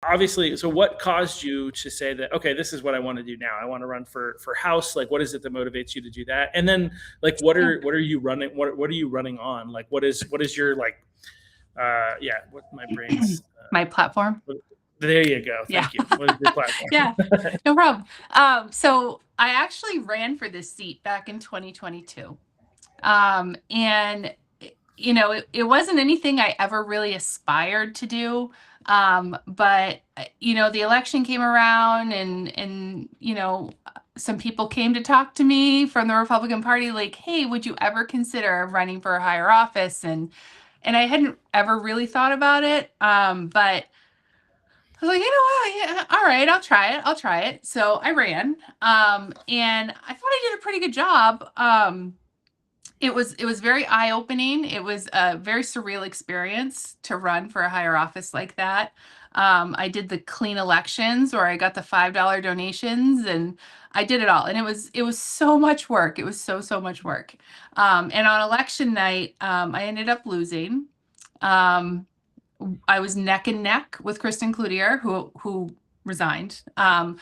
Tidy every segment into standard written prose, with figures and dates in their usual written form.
obviously, so what caused you to say that, okay, this is what I want to do now? I want to run for House. Like, what is it that motivates you to do that? And then, like, what are you running? What are you running on? Like, what is your, like, yeah, what my brain's, My platform. there you go. Yeah. Thank you. What is your platform? Yeah, no problem. So I actually ran for this seat back in 2022. And it wasn't anything I ever really aspired to do. But the election came around, and some people came to talk to me from the Republican Party, like, hey, would you ever consider running for a higher office? And I hadn't ever really thought about it. But I was like, what? Yeah, all right, I'll try it. So I ran, and I thought I did a pretty good job. It was very eye-opening. It was a very surreal experience to run for a higher office like that. I did the clean elections where I got the $5 donations, and I did it all. And it was so much work. It was so much work. And on election night, I ended up losing. I was neck and neck with Kristen Cloutier, who resigned. I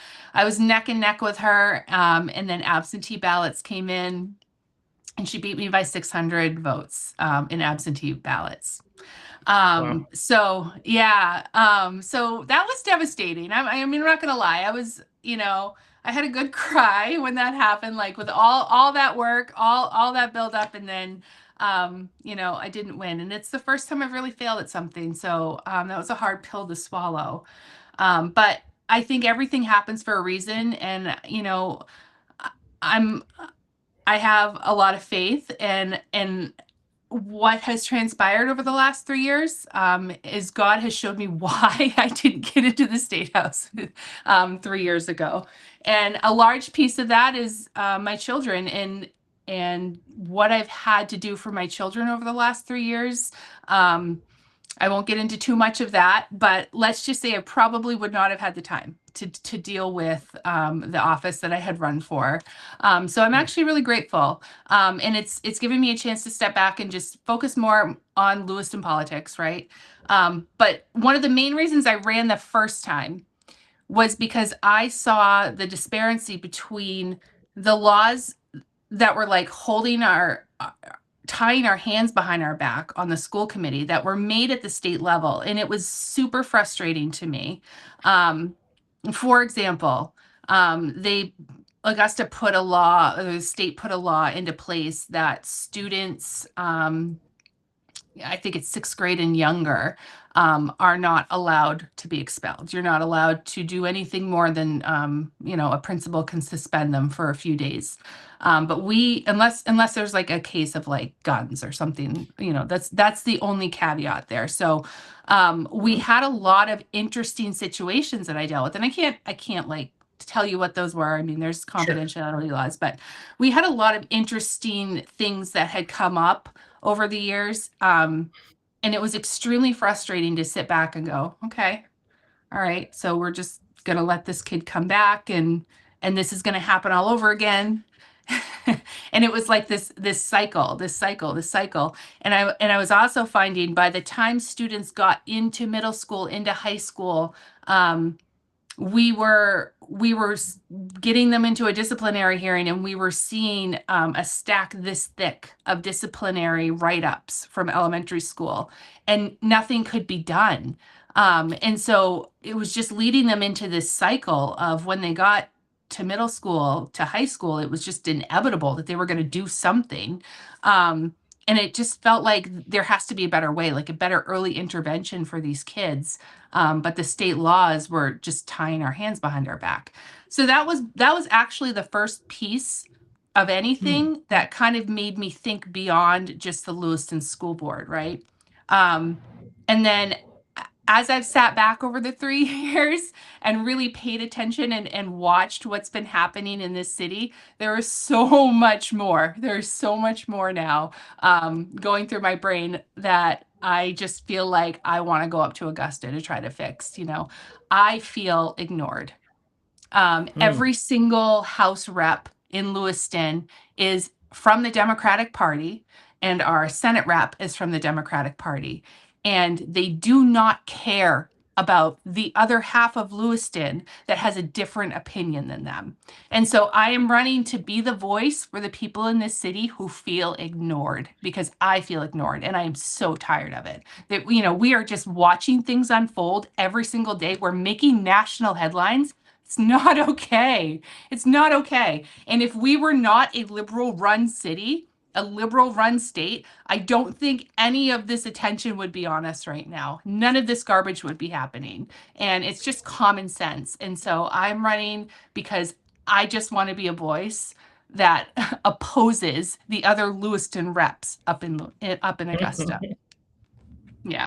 was neck and neck with her, and then absentee ballots came in, and she beat me by 600 votes in absentee ballots. Wow. So yeah, so that was devastating. I mean, I'm not gonna lie. I had a good cry when that happened, like with all that work, all that build up, and then I didn't win. And it's the first time I've really failed at something. So that was a hard pill to swallow. But I think everything happens for a reason, and I'm I have a lot of faith, and what has transpired over the last 3 years is God has showed me why I didn't get into the State House 3 years ago. And a large piece of that is my children, and what I've had to do for my children over the last 3 years. I won't get into too much of that, but let's just say I probably would not have had the time to deal with the office that I had run for. So I'm actually really grateful. And it's given me a chance to step back and just focus more on Lewiston politics, right? But one of the main reasons I ran the first time was because I saw the disparity between the laws that were like tying our hands behind our back on the school committee that were made at the state level. And it was super frustrating to me. For example, Augusta put a law, the state put a law into place that students, I think it's 6th grade and younger, are not allowed to be expelled. You're not allowed to do anything more than, a principal can suspend them for a few days. But unless there's like a case of like guns or something, that's the only caveat there. So we had a lot of interesting situations that I dealt with, and I can't like tell you what those were. I mean, there's confidentiality laws, but we had a lot of interesting things that had come up over the years. And it was extremely frustrating to sit back and go, okay, all right, so we're just gonna let this kid come back, and this is gonna happen all over again. And it was like this cycle. And I was also finding by the time students got into middle school, into high school, we were getting them into a disciplinary hearing, and we were seeing a stack this thick of disciplinary write-ups from elementary school, and nothing could be done. And so it was just leading them into this cycle of when they got to middle school, to high school, it was just inevitable that they were going to do something. And it just felt like there has to be a better way, like a better early intervention for these kids. But the state laws were just tying our hands behind our back. So that was actually the first piece of anything that kind of made me think beyond just the Lewiston School Board, right? And then as I've sat back over the 3 years and really paid attention and watched what's been happening in this city, there is so much more. There's so much more now going through my brain that I just feel like I want to go up to Augusta to try to fix. I feel ignored. Every single House rep in Lewiston is from the Democratic Party, and our Senate rep is from the Democratic Party. And they do not care about the other half of Lewiston that has a different opinion than them. And so I am running to be the voice for the people in this city who feel ignored, because I feel ignored and I am so tired of it. That, you know, we are just watching things unfold every single day. We're making national headlines. It's not okay. It's not okay. And if we were not a liberal run city, a liberal run state, I don't think any of this attention would be on us right now. None of this garbage would be happening. And it's just common sense. And so I'm running because I just want to be a voice that opposes the other Lewiston reps up in Augusta.